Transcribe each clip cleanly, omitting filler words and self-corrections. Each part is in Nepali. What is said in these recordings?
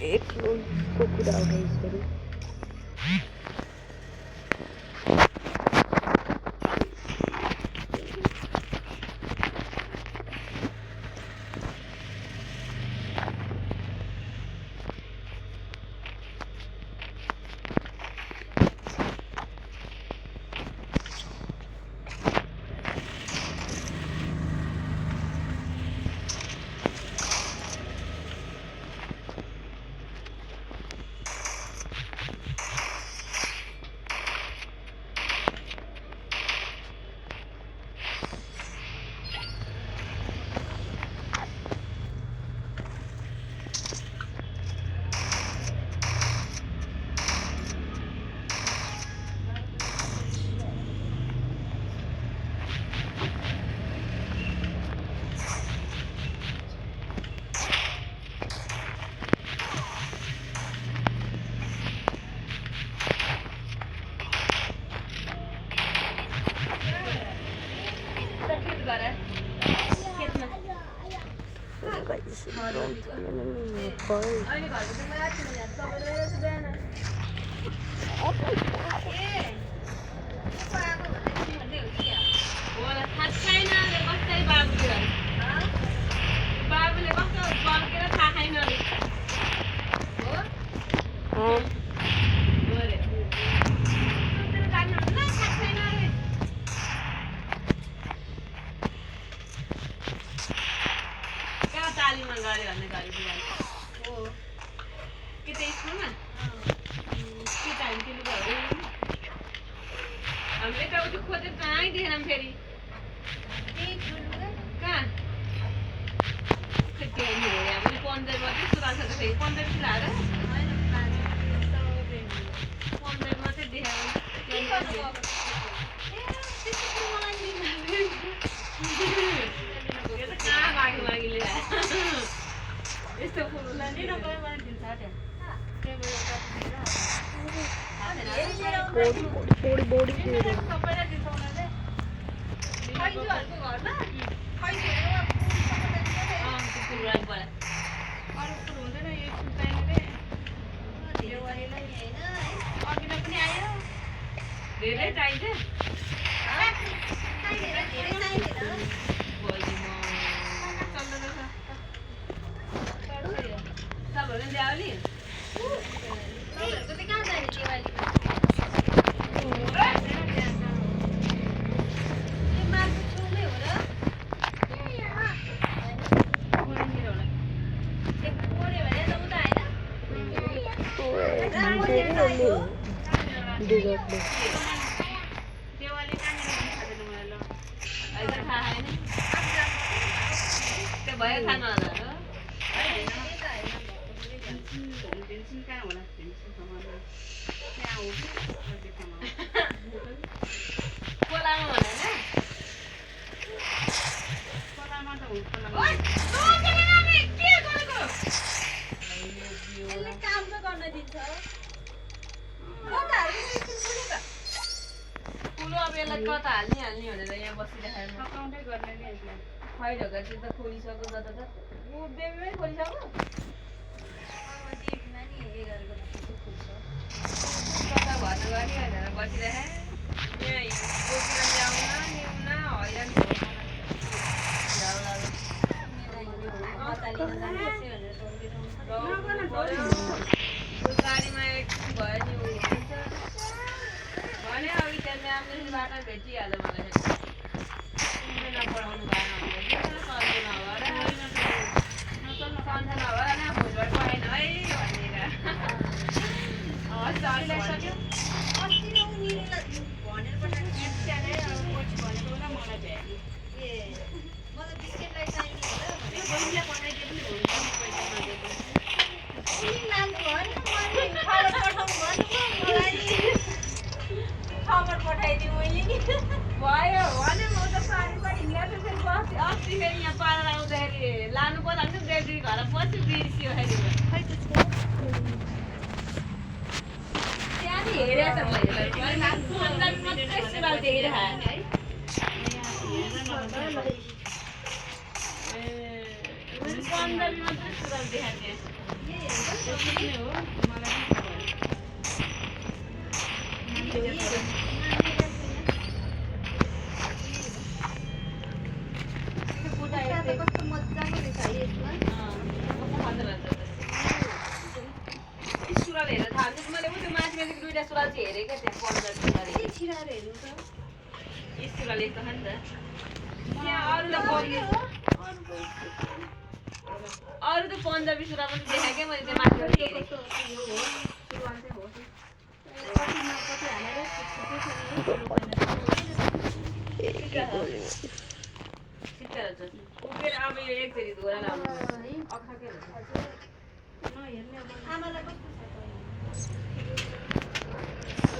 एक्लोको कुरा उठाइसकेँ। अरू त पन्जाबी सुरा पनि देखाएँ क्या मैले त्यो माथिबाट हेरेको उकेर अब यो एकचोटि धोएर लाउनु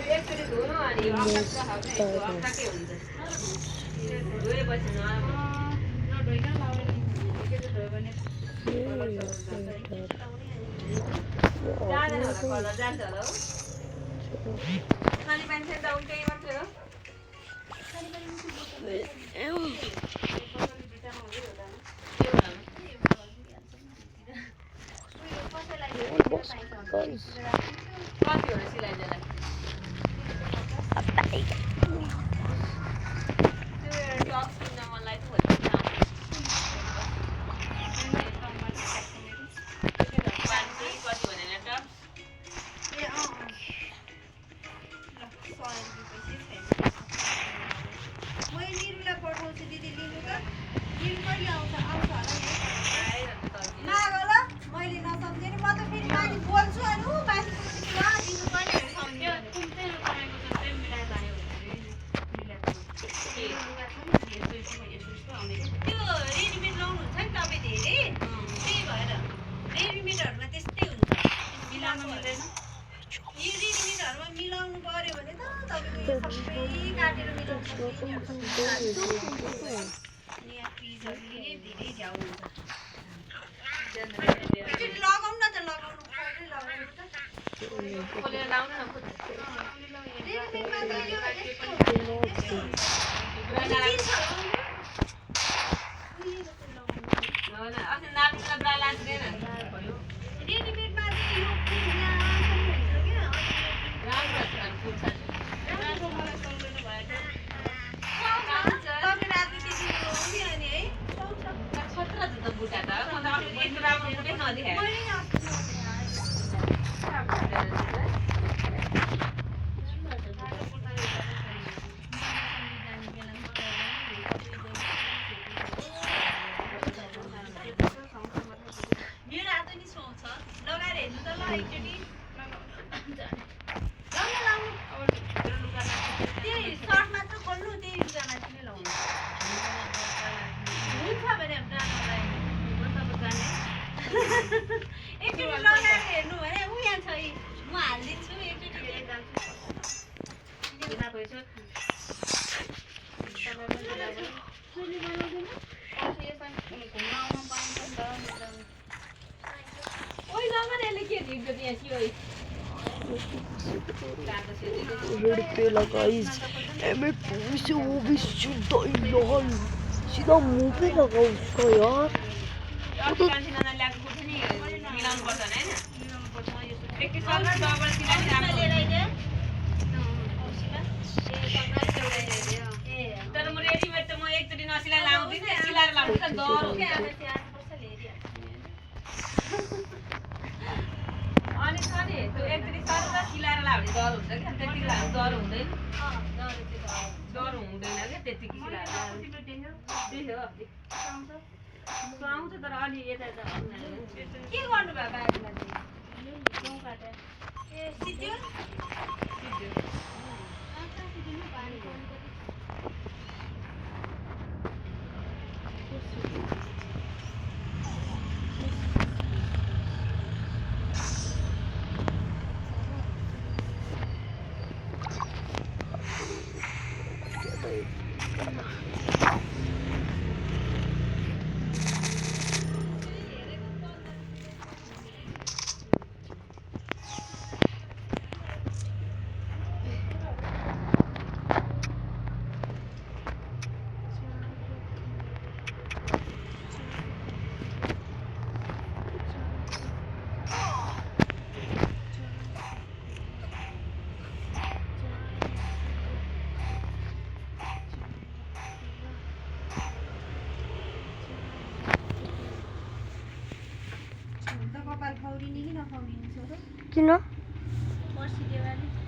एकचोटि धुनु अनि यो अख्ताकै हुन्छ धोएपछि नधोइकन लाउने एकचोटि धोयो भने जाँदैन होला कलर जान्छ होला हो खाने पानी चाहिँ उल्टै मात्रै हो कति हो सिलाइजलाई टक्स किन्न मनलाई त गाइस मैं से वो भी सीधा लाल सीधा मुंह पे लगा उसका यार तो तर म रेडीमेड त म एकचोटि नसिला लाउँदिन सिलाएर लाउँछु त डर हो अनि सनी त्यो एकचोटि सर सिलाएर लाउने डर हुन्छ क्या त्यति डर हुँदैन डर हुँदैन क्या त्यतिकै सिलाएर त्यही हो सुहाउँछ तर अलि यता के गर्नु भयो बाजेलाई ए सिद्धियो किन पर्सि देवाली